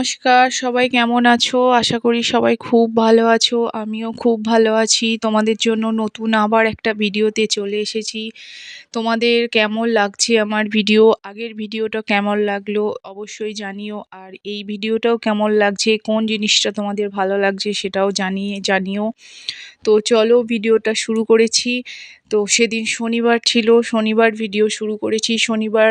নমস্কার, সবাই কেমন আছো? আশা করি সবাই খুব ভালো আছো। আমিও খুব ভালো আছি। তোমাদের জন্য নতুন আবার একটা ভিডিওতে চলে এসেছি। তোমাদের কেমন লাগছে আমার ভিডিও? আগের ভিডিওটা কেমন লাগলো অবশ্যই জানিও। আর এই ভিডিওটাও কেমন লাগছে, কোন জিনিসটা তোমাদের ভালো লাগছে সেটাও জানিও। তো চলো ভিডিওটা শুরু করেছি। তো সেদিন শনিবার ছিল, শনিবার ভিডিও শুরু করেছি। শনিবার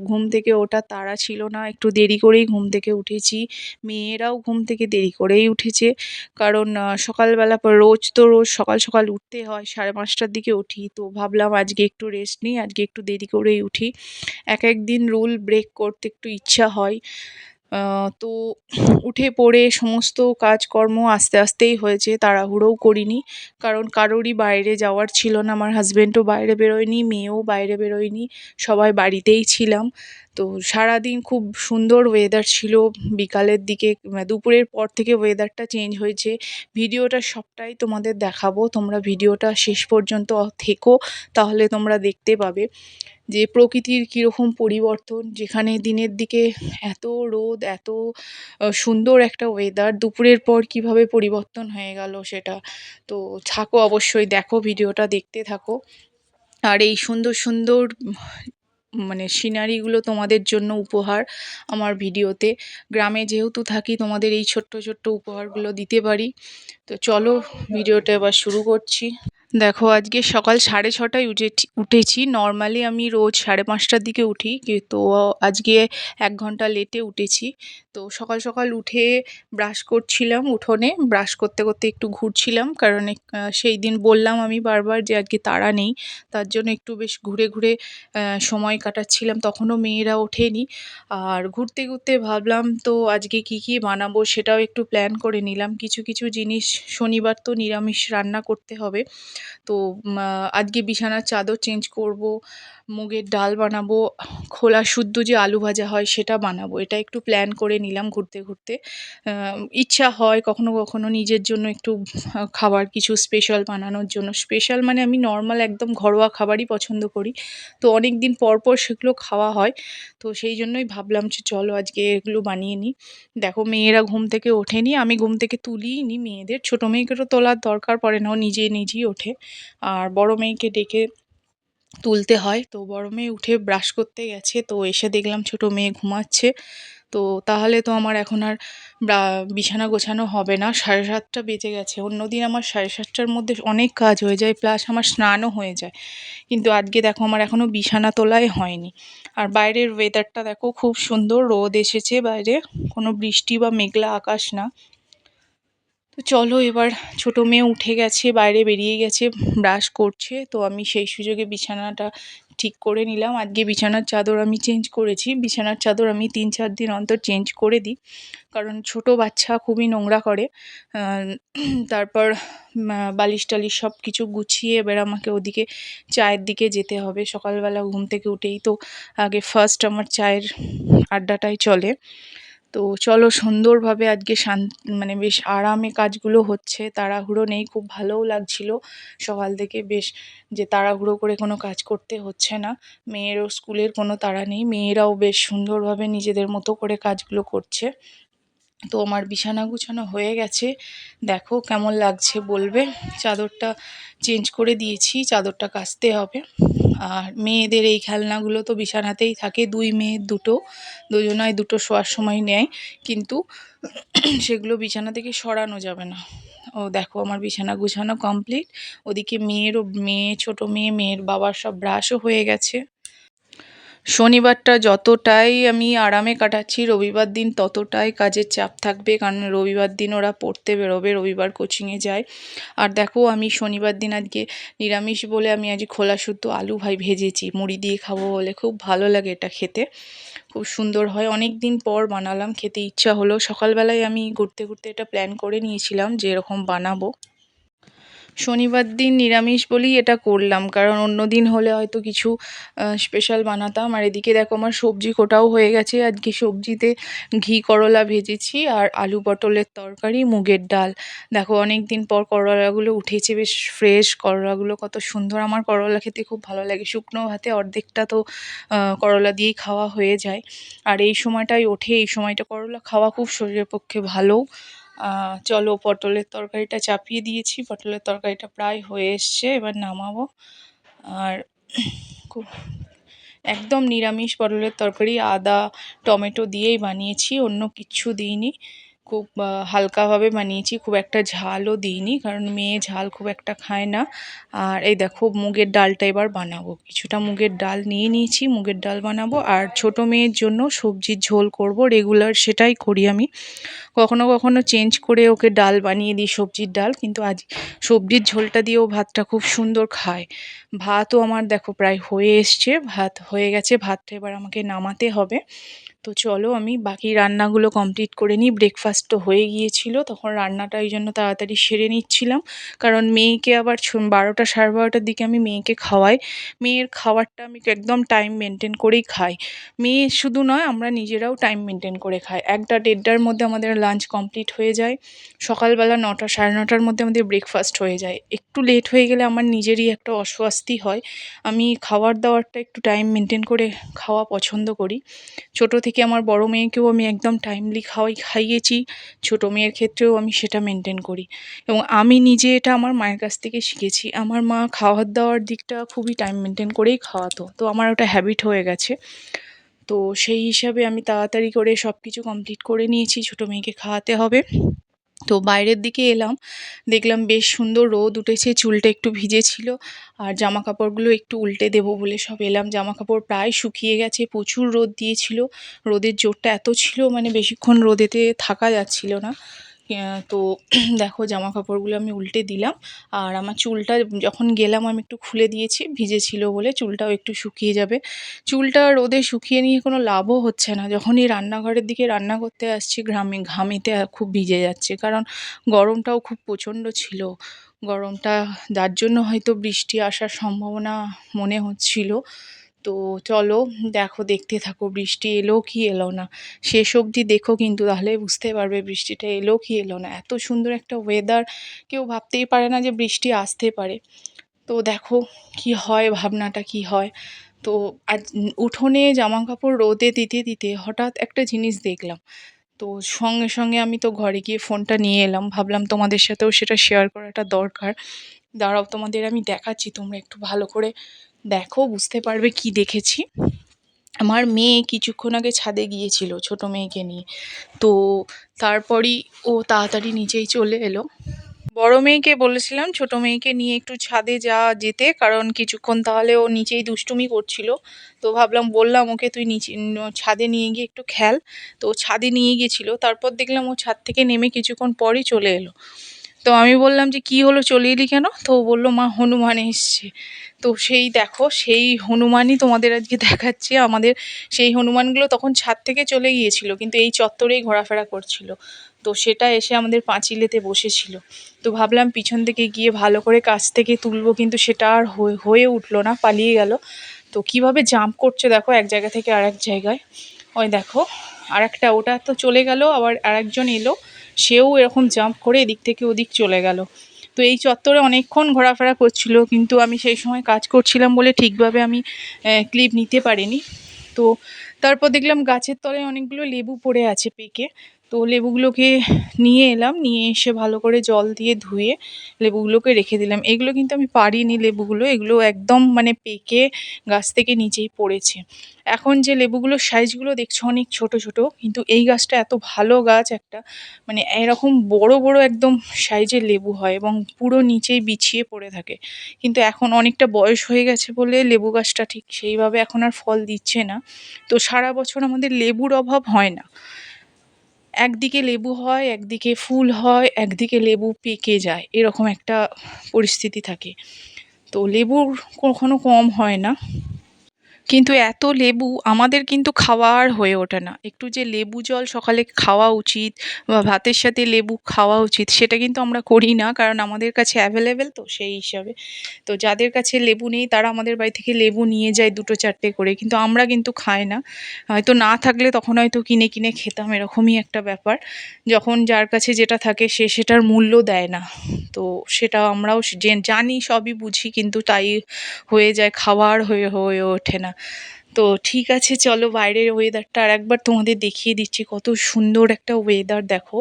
ঘুম থেকে ওঠার তাড়া ছিল না, একটু দেরি করেই ঘুম থেকে উঠেছি। মেয়েরাও ঘুম থেকে দেরি করেই উঠেছে, কারণ সকালবেলা রোজ সকাল সকাল উঠতে হয়। 5:30টার দিকে উঠি, তো ভাবলাম আজকে একটু রেস্ট নিই, আজকে একটু দেরি করেই উঠি। এক একদিন রুল ব্রেক করতে একটু ইচ্ছা হয়। তো উঠে পড়ে সমস্ত কাজকর্ম আস্তে আস্তেই হয়েছে, তাড়াহুড়োও করিনি, কারণ কারোরই বাইরে যাওয়ার ছিল না। আমার হাজব্যান্ডও বাইরে বেরোয়নি, মেয়েও বাইরে বেরোয়নি, সবাই বাড়িতেই ছিলাম। তো সারাদিন খুব সুন্দর ওয়েদার ছিল। বিকালের দিকে দুপুরের পর থেকে ওয়েদারটা চেঞ্জ হয়েছে। ভিডিওটা সবটাই তোমাদের দেখাবো, তোমরা ভিডিওটা শেষ পর্যন্ত থেকো, তাহলে তোমরা দেখতে পাবে যে প্রকৃতির কীরকম পরিবর্তন। যেখানে দিনের দিকে এত রোদ, এত সুন্দর একটা ওয়েদার, দুপুরের পর কিভাবে পরিবর্তন হয়ে গেল সেটা। তো থাকো, অবশ্যই দেখো, ভিডিওটা দেখতে থাকো। আর এই সুন্দর সুন্দর মানে সিনারিগুলো তোমাদের জন্য উপহার আমার ভিডিওতে। গ্রামে যেহেতু থাকি, তোমাদের এই ছোট্ট ছোট্ট উপহারগুলো দিতে পারি। তো চলো ভিডিওটা এবার শুরু করছি। দেখো, আজকে সকাল 6:30টায় উঠেছি। নর্মালি আমি রোজ 5:30টার দিকে উঠি, কিন্তু আজকে 1 ঘন্টা লেটে উঠেছি। তো সকাল সকাল উঠে ব্রাশ করছিলাম, উঠোনে ব্রাশ করতে করতে একটু ঘুরছিলাম, কারণ সেই দিন বললাম আমি বারবার যে আজকে তাড়া নেই, তার জন্য একটু বেশ ঘুরে ঘুরে সময় কাটাচ্ছিলাম। তখনও মেয়েরা ওঠেনি। আর ঘুরতে ঘুরতে ভাবলাম তো আজকে কি কি বানাবো সেটাও একটু প্ল্যান করে নিলাম। কিছু কিছু জিনিস, শনিবার তো নিরামিষ রান্না করতে হবে। তো আজকে বিছানার চাদর চেঞ্জ করব, মুগের ডাল বানাবো, খোলা শুদ্ধ যে আলু ভাজা হয় সেটা বানাবো। এটা একটু প্ল্যান করে নিলাম ঘুরতে ঘুরতে। ইচ্ছা হয় কখনো কখনো নিজের জন্য একটু খাবার কিছু স্পেশাল বানানোর জন্য। স্পেশাল মানে আমি নর্মাল একদম ঘরোয়া খাবারই পছন্দ করি, তো অনেক দিন পর পর সেগুলো খাওয়া হয়। তো সেই জন্যই ভাবলাম যে চলো আজকে এগুলো বানিয়ে নিই। দেখো, মেয়েরা ঘুম থেকে ওঠেনি, আমি ঘুম থেকে তুলিই নি মেয়েদের। ছোটো মেয়েকে তো তোলার দরকার পড়ে না, ও নিজেই ওঠে। আর বড় মেয়েকে ডেকে তুলতে হয়। তো বড় মেয়ে উঠে ব্রাশ করতে গেছে, তো এসে দেখলাম ছোটো মেয়ে ঘুমাচ্ছে। তো তাহলে তো আমার এখন আর বিছানা গোছানো হবে না। 7:30টা বেজে গেছে। অন্যদিন আমার 7:30টার মধ্যে অনেক কাজ হয়ে যায়, প্লাস আমার স্নানও হয়ে যায়। কিন্তু আজকে দেখো আমার এখনও বিছানা তোলাই হয়নি। আর বাইরের ওয়েদারটা দেখো, খুব সুন্দর রোদ এসেছে বাইরে, কোনো বৃষ্টি বা মেঘলা আকাশ না। তো চলো এবার, ছোটো মেয়ে উঠে গেছে, বাইরে বেরিয়ে গেছে, ব্রাশ করছে, তো আমি সেই সুযোগে বিছানাটা ঠিক করে নিলাম। আজকে বিছানার চাদর আমি চেঞ্জ করেছি। বিছানার চাদর আমি 3-4 দিন অন্তর চেঞ্জ করে দিই, কারণ ছোট বাচ্চা খুবই নোংরা করে। তারপর বালিশ টালিশ সব কিছু গুছিয়ে এবার আমাকে ওদিকে চায়ের দিকে যেতে হবে। সকালবেলা ঘুম থেকে উঠেই তো আগে ফার্স্ট আমার চায়ের আড্ডাটাই চলে। তো চলো, সুন্দরভাবে আজকে মানে বেশ আরামে কাজগুলো হচ্ছে, তাড়াহুড়ো নেই, খুব ভালোও লাগছিল সকাল থেকে বেশ, যে তাড়াহুড়ো করে কোনো কাজ করতে হচ্ছে না। মেয়েরও স্কুলের কোনো তাড়া নেই, মেয়েরাও বেশ সুন্দরভাবে নিজেদের মতো করে কাজগুলো করছে। তো আমার বিছানা গুছানো হয়ে গেছে, দেখো কেমন লাগছে বলবে। চাদরটা চেঞ্জ করে দিয়েছি, চাদরটা কাচতে হবে। আর মেয়েদের এই খেলনাগুলো তো বিছানাতেই থাকে, দুই মেয়ের দুজনায় দুটো শোয়ার সময় নেয়, কিন্তু সেগুলো বিছানা থেকে সরানো যাবে না। ও দেখো, আমার বিছানা গুছানো কমপ্লিট। ওদিকে ছোটো মেয়ের বাবার সব ব্রাশও হয়ে গেছে। শনিবারটা যতটাই আমি আরামে কাটাচ্ছি, রবিবার দিন ততটাই কাজের চাপ থাকবে, কারণ রবিবার দিন ওরা পড়তে বেরোবে, রবিবার কোচিংয়ে যায়। আর দেখো, আমি শনিবার দিন আজকে নিরামিষ বলে আমি আজ খোলা শুদ্ধ আলু ভেজেছি, মুড়ি দিয়ে খাবো বলে। খুব ভালো লাগে এটা খেতে, খুব সুন্দর হয়। অনেক দিন পর বানালাম, খেতে ইচ্ছা হলো। সকালবেলায় আমি ঘুরতে ঘুরতে এটা প্ল্যান করে নিয়েছিলাম যে এরকম বানাবো। শনিবার দিন নিরামিষ বলেই এটা করলাম, কারণ অন্য দিন হলে হয়তো কিছু স্পেশাল বানাতাম। আর এদিকে দেখো আমার সবজি কোটাও হয়ে গেছে। আজকে সবজিতে ঘি করলা ভেজেছি আর আলু পটলের তরকারি, মুগের ডাল। দেখো অনেক দিন পর করলাগুলো উঠেছে, বেশ ফ্রেশ করলাগুলো, কত সুন্দর। আমার করলা খেতে খুব ভালো লাগে। শুকনো ভাতে অর্ধেকটা তো করলা দিয়েই খাওয়া হয়ে যায়। আর এই সময়টাই ওঠে, এই সময়টা করলা খাওয়া খুব শরীরের পক্ষে ভালো। চলো, পটলের তরকারিটা চাপিয়ে দিয়েছি, পটলের তরকারিটা প্রায় হয়ে এসছে, এবার নামাবো। আর খুব একদম নিরামিষ পটলের তরকারি, আদা টমেটো দিয়েই বানিয়েছি, অন্য কিচ্ছু দিইনি। খুব হালকাভাবে বানিয়েছি, খুব একটা ঝালও দিইনি, কারণ মেয়ে ঝাল খুব একটা খায় না। আর এই দেখো মুগের ডালটা এবার বানাবো, কিছুটা মুগের ডাল নিয়ে নিয়েছি, মুগের ডাল বানাবো। আর ছোট মেয়ের জন্য সবজির ঝোল করব, রেগুলার সেটাই করি আমি। কখনো কখনো চেঞ্জ করে ওকে ডাল বানিয়ে দিই, সবজির ডাল, কিন্তু আজ সবজির ঝোলটা দিয়েও ভাতটা খুব সুন্দর খায়। ভাতও আমার দেখো প্রায় হয়ে এসছে, ভাত হয়ে গেছে, ভাতটা এবার আমাকে নামাতে হবে। তো চলো আমি বাকি রান্নাগুলো কমপ্লিট করে নিই। ব্রেকফাস্ট তো হয়ে গিয়েছিল, তখন রান্নাটা এই জন্য তাড়াতাড়ি সেরে নিচ্ছিলাম, কারণ মেয়েকে আবার 12টা 12:30টার দিকে আমি মেয়েকে খাওয়াই। মেয়ের খাবারটা আমি একদম টাইম মেনটেন করেই খাই। মেয়ে শুধু নয়, আমরা নিজেরাও টাইম মেনটেন করে খাই। 1টা 1:30টার মধ্যে আমাদের লাঞ্চ কমপ্লিট হয়ে যায়। সকালবেলা 9টা 9:30টার মধ্যে আমাদের ব্রেকফাস্ট হয়ে যায়। একটু লেট হয়ে গেলে আমার নিজেরই একটা অস্বস্তি হয়। আমি খাবার দাবারটা একটু টাইম মেনটেন করে খাওয়া পছন্দ করি। ছোট থেকে আমার বড় মেয়েকেও আমি একদম টাইমলি খাইয়েছি। ছোট মেয়ের ক্ষেত্রেও আমি সেটা মেনটেন করি, এবং আমি নিজে এটা আমার মায়ের কাছ থেকে শিখেছি। আমার মা খাওয়ার দাওয়ার দিকটা খুবই টাইম মেনটেন করেই খাওয়াতো, তো আমার ওটা হ্যাবিট হয়ে গেছে। তো সেই হিসাবে আমি তাড়াতাড়ি করে সব কিছু কমপ্লিট করে নিয়েছি, ছোট মেয়েকে খাওয়াতে হবে। তো বাইরের দিকে এলাম, দেখলাম বেশ সুন্দর রোদ উঠেছে, চুলটা একটু ভিজে ছিল, আর জামা কাপড়গুলো একটু উল্টে দেবো বলে সব এলাম। জামা কাপড় প্রায় শুকিয়ে গেছে, প্রচুর রোদ দিয়েছিল। রোদের জোরটা এত ছিল, মানে বেশিক্ষণ রোদেতে থাকা যাচ্ছিল না। তো দেখো জামা কাপড়গুলো আমি উল্টে দিলাম। আর আমার চুলটা যখন গেলাম আমি একটু খুলে দিয়েছি, ভিজে ছিল বলে, চুলটাও একটু শুকিয়ে যাবে। চুলটা রোদে শুকিয়ে নিয়ে কোনো লাভও হচ্ছে না, যখনই রান্নাঘরের দিকে রান্না করতে আসছি ঘামিতে খুব ভিজে যাচ্ছে, কারণ গরমটাও খুব প্রচণ্ড ছিল। গরমটা যার জন্য হয়তো বৃষ্টি আসার সম্ভাবনা মনে হচ্ছিল। তো চলো, দেখতে থাকো বৃষ্টি এলো কি এলো না, শেষ অবধি দেখো, কিন্তু তাহলে বুঝতে পারবে বৃষ্টিটা এলো কি এলো না। এত সুন্দর একটা ওয়েদার, কেউ ভাবতেই পারে না যে বৃষ্টি আসতে পারে। তো দেখো কি হয়, ভাবনাটা কি হয়। তো আজ উঠোনে জামা কাপড় রোদে দিতে দিতে হঠাৎ একটা জিনিস দেখলাম। তো সঙ্গে সঙ্গে আমি তো ঘরে গিয়ে ফোনটা নিয়ে এলাম, ভাবলাম তোমাদের সাথেও সেটা শেয়ার করাটা দরকার। দাঁড়াও, তোমাদের আমি দেখাচ্ছি, তোমরা একটু ভালো করে দেখো, বুঝতে পারবে কি দেখেছি। আমার মেয়ে কিছুক্ষণ আগে ছাদে গিয়েছিল ছোট মেয়েকে নিয়ে, তো তারপরই ও তাড়াতাড়ি নিচেই চলে এলো। বড় মেয়েকে বলেছিলাম ছোট মেয়েকে নিয়ে একটু ছাদে যেতে, কারণ কিছুক্ষণ তাহলে ও নিচেই দুষ্টুমি করছিল। তো বললাম ওকে, তুই নিচে ছাদে নিয়ে গিয়ে একটু খেল। তো ও ছাদে নিয়ে গিয়েছিল, তারপর দেখলাম ও ছাদ থেকে নেমে কিছুক্ষণ পরই চলে এলো। তো আমি বললাম যে কি হলো, চলে এলি কেন? তো ও বললো, মা হনুমান এসছে। তো সেই দেখো, সেই হনুমানই তোমাদের আজকে দেখাচ্ছি। আমাদের সেই হনুমানগুলো তখন ছাদ থেকে চলে গিয়েছিল, কিন্তু এই চত্বরেই ঘোরাফেরা করছিল। তো সেটা এসে আমাদের পাঁচিলেতে বসেছিল। তো ভাবলাম পিছন থেকে গিয়ে ভালো করে কাছ থেকে তুলবো, কিন্তু সেটা আর হয়ে উঠলো না, পালিয়ে গেল। তো কিভাবে জাম্প করছে দেখো, এক জায়গা থেকে আরেক জায়গায়। ওই দেখো আরেকটা, ওটা তো চলে গেল, আবার আরেকজন এলো, সেও এরকম জাম্প করে এদিক থেকে ওদিক চলে গেল। তো এই চত্বরে অনেকক্ষণ ঘোরাফেরা করছিল, কিন্তু আমি সেই সময় কাজ করছিলাম বলে ঠিকভাবে আমি ক্লিপ নিতে পারিনি। তো তারপর দেখলাম গাছের তলায় অনেকগুলো লেবু পড়ে আছে পেকে। তো লেবুগুলোকে নিয়ে এলাম, নিয়ে এসে ভালো করে জল দিয়ে ধুয়ে লেবুগুলোকে রেখে দিলাম। এগুলো কিন্তু আমি পারিনি, লেবুগুলো এগুলো একদম মানে পেকে গাছ থেকে নিচেই পড়েছে। এখন যে লেবুগুলোর সাইজগুলো দেখছো অনেক ছোট ছোট, কিন্তু এই গাছটা এত ভালো গাছ একটা, মানে এরকম বড় বড় একদম সাইজের লেবু হয়, এবং পুরো নিচেই বিছিয়ে পড়ে থাকে। কিন্তু এখন অনেকটা বয়স হয়ে গেছে বলে লেবু গাছটা ঠিক সেইভাবে এখন আর ফল দিচ্ছে না। তো সারা বছর আমাদের লেবুর অভাব হয় না, একদিকে লেবু হয়, একদিকে ফুল হয়, একদিকে লেবু পেকে যায়, এরকম একটা পরিস্থিতি থাকে। তো লেবুর কখনো কম হয় না। কিন্তু এত লেবু আমাদের কিন্তু খাওয়া আর হয়ে ওঠে না। একটু যে লেবু জল সকালে খাওয়া উচিত বা ভাতের সাথে লেবু খাওয়া উচিত সেটা কিন্তু আমরা করি না। কারণ আমাদের কাছে অ্যাভেলেবেল তো সেই হিসাবে। তো যাদের কাছে লেবু নেই তারা আমাদের বাড়ি থেকে লেবু নিয়ে যায় ২ টো ৪ টে করে। কিন্তু আমরা কিন্তু খাই না। হয়তো না থাকলে তখন হয়তো কিনে, কিনে খেতাম এরকমই একটা ব্যাপার। যখন যার কাছে যেটা থাকে সে সেটার মূল্য দেয় না। তো সেটা আমরাও জানি সবই বুঝি কিন্তু তাই হয়ে যায় খাওয়া আর হয়ে ওঠে না। তো ঠিক আছে চলো বাইরের ওয়েদারটা আরেকবার তোমাদের দেখিয়ে দিচ্ছি কত সুন্দর একটা ওয়েদার দেখো।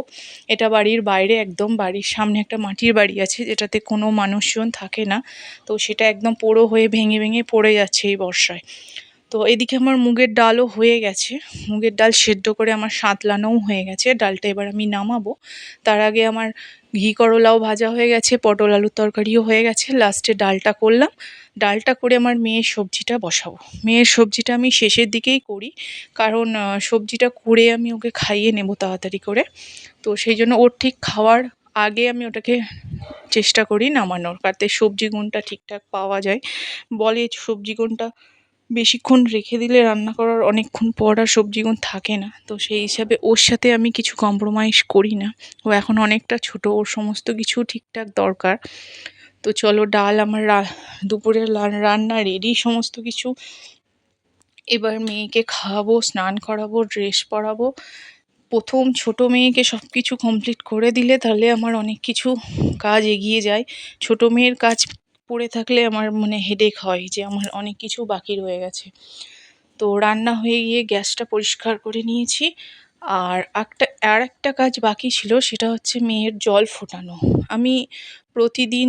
এটা বাড়ির বাইরে একদম বাড়ির সামনে একটা মাটির বাড়ি আছে যেটাতে কোনো মানুষজন থাকে না। তো সেটা একদম পোড়ো হয়ে ভেঙে ভেঙে পড়ে যাচ্ছে এই বর্ষায়। তো এদিকে আমার মুগের ডালও হয়ে গেছে। মুগের ডাল সেদ্ধ করে আমার সাঁতলানোও হয়ে গেছে। ডালটা এবার আমি নামাবো। তার আগে আমার ঘি করলাও ভাজা হয়ে গেছে, পটল আলুর তরকারিও হয়ে গেছে। লাস্টে ডালটা করলাম। ডালটা করে আমার মেয়ের সবজিটা বসাবো। মেয়ের সবজিটা আমি শেষের দিকেই করি। কারণ সবজিটা করে আমি ওকে খাইয়ে নেবো তাড়াতাড়ি করে। তো সেই জন্য ওর ঠিক খাওয়ার আগে আমি ওটাকে চেষ্টা করি নামানোর, যাতে সবজি গুণটা ঠিকঠাক পাওয়া যায়। বলে সবজি গুণটা বেশিক্ষণ রেখে দিলে রান্না করার অনেকক্ষণ পর আর সবজিগুণ থাকে না। তো সেই হিসাবে ওর সাথে আমি কিছু কম্প্রোমাইজ করি না। ও এখন অনেকটা ছোট, ওর সমস্ত কিছু ঠিকঠাক দরকার। তো চলো ডাল আমার দুপুরের রান্না রেডি সমস্ত কিছু। এবার মেয়েকে খাওয়াবো, স্নান করাবো, ড্রেস পরাবো। প্রথম ছোট মেয়েকে সব কিছু কমপ্লিট করে দিলে তাহলে আমার অনেক কিছু কাজ এগিয়ে যায়। ছোট মেয়ের কাজ পড়ে থাকলে আমার মানে হেডেক হয় যে আমার অনেক কিছু বাকি রয়ে গেছে। তো রান্না হয়ে গিয়ে গ্যাসটা পরিষ্কার করে নিয়েছি। আর আরেকটা কাজ বাকি ছিল সেটা হচ্ছে মেয়ের জল ফোটানো। আমি প্রতিদিন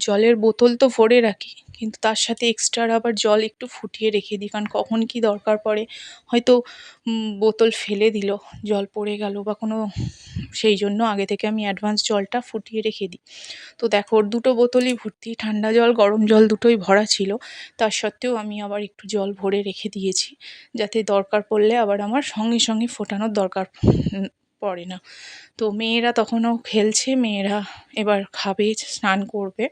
জলের বোতল তো ভরে রাখি কিন্তু তার সাথে এক্সট্রা আবার জল একটু ফুটিয়ে রেখে দিই। কারণ কখন কী দরকার পড়ে, হয়তো বোতল ফেলে দিল, জল পড়ে গেল বা কোনো, সেই জন্য আগে থেকে আমি অ্যাডভান্স জলটা ফুটিয়ে রেখে দিই। তো দেখো ওর ২ টো বোতলই ভর্তি, ঠান্ডা জল গরম জল দুটোই ভরা ছিল। তার সত্ত্বেও আমি আবার একটু জল ভরে রেখে দিয়েছি যাতে দরকার পড়লে আবার আমার সঙ্গে সঙ্গে ফোটানোর দরকার পড়ে না। তো মেয়েরা তখনও খেলছে, মেয়েরা এবার খাবে, স্নান করবে।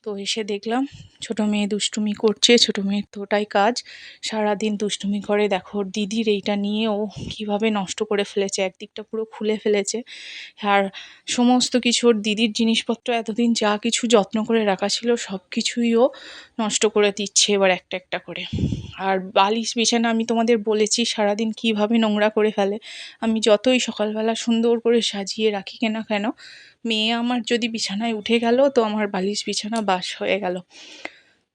তো এসে দেখলাম ছোটো মেয়ে দুষ্টুমি করছে। ছোটো মেয়ের তো ওটাই কাজ, সারাদিন দুষ্টুমি করে। দেখো ওর দিদির এইটা নিয়ে ও কীভাবে নষ্ট করে ফেলেছে, একদিকটা পুরো খুলে ফেলেছে। আর সমস্ত কিছু ওর দিদির জিনিসপত্র এতদিন যা কিছু যত্ন করে রাখা ছিল সব কিছুই ও নষ্ট করে দিচ্ছে এবার একটা একটা করে। আর বালিশ বিছানা আমি তোমাদের বলেছি সারাদিন কীভাবে নোংরা করে ফেলে। আমি যতই সকালবেলা সুন্দর করে সাজিয়ে রাখি না কেন, মেয়ে আমার যদি বিছানায় উঠে গেল তো আমার বালিশ বিছানা বাস হয়ে গেল।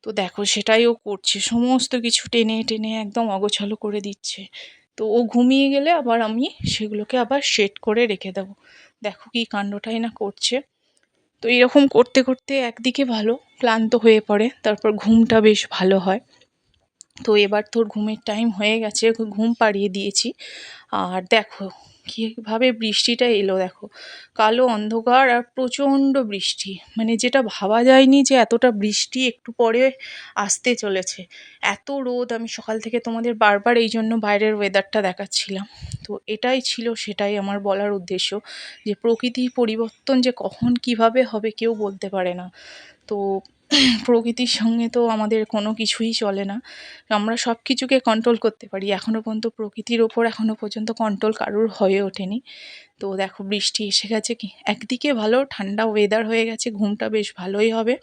তো দেখো সেটাই ও করছে, সমস্ত কিছু টেনে টেনে একদম অগোছালো করে দিচ্ছে। তো ও ঘুমিয়ে গেলে আবার আমি সেগুলোকে আবার সেট করে রেখে দেবো। দেখো কী কাণ্ডটাই না করছে। তো এরকম করতে করতে একদিকে ভালো ক্লান্ত হয়ে পড়ে, তারপর ঘুমটা বেশ ভালো হয়। তো এবার তোর ঘুমের টাইম হয়ে গেছে, ওকে ঘুম পাড়িয়ে দিয়েছি। আর দেখো কীভাবে বৃষ্টিটা এলো, দেখো কালো অন্ধকার আর প্রচণ্ড বৃষ্টি, মানে যেটা ভাবা যায়নি যে এতটা বৃষ্টি একটু পরে আসতে চলেছে। এত রোদ, আমি সকাল থেকে তোমাদের বারবার এই জন্য বাইরের ওয়েদারটা দেখাচ্ছিলাম। তো এটাই ছিল, সেটাই আমার বলার উদ্দেশ্য, যে প্রকৃতির পরিবর্তন যে কখন কিভাবে হবে কেউ বলতে পারে না। তো প্রকৃতির সঙ্গে তো আমাদের কোনো কিছুই চলে না। আমরা সব কিছুকে কন্ট্রোল করতে পারি, এখনও পর্যন্ত প্রকৃতির ওপর এখনও পর্যন্ত কন্ট্রোল কারুর হয়ে ওঠেনি। তো দেখো বৃষ্টি এসে গেছে, কি একদিকে ভালো ঠান্ডা ওয়েদার হয়ে গেছে, ঘুমটা বেশ ভালোই হবে।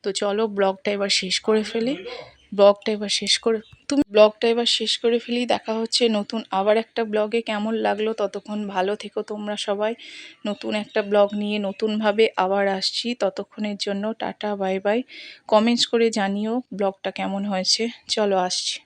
তো চলো ব্লগটা এবার শেষ করে ফেলি। ব্লগটা এবার শেষ করে ফেলি। দেখা হচ্ছে নতুন আবার একটা ব্লগে। কেমন লাগলো, ততক্ষণ ভালো থেকো তোমরা সবাই। নতুন একটা ব্লগ নিয়ে নতুনভাবে আবার আসছি, ততক্ষণের জন্য টাটা বাই বাই। কমেন্টস করে জানিও ব্লগটা কেমন হয়েছে। চলো আসছি।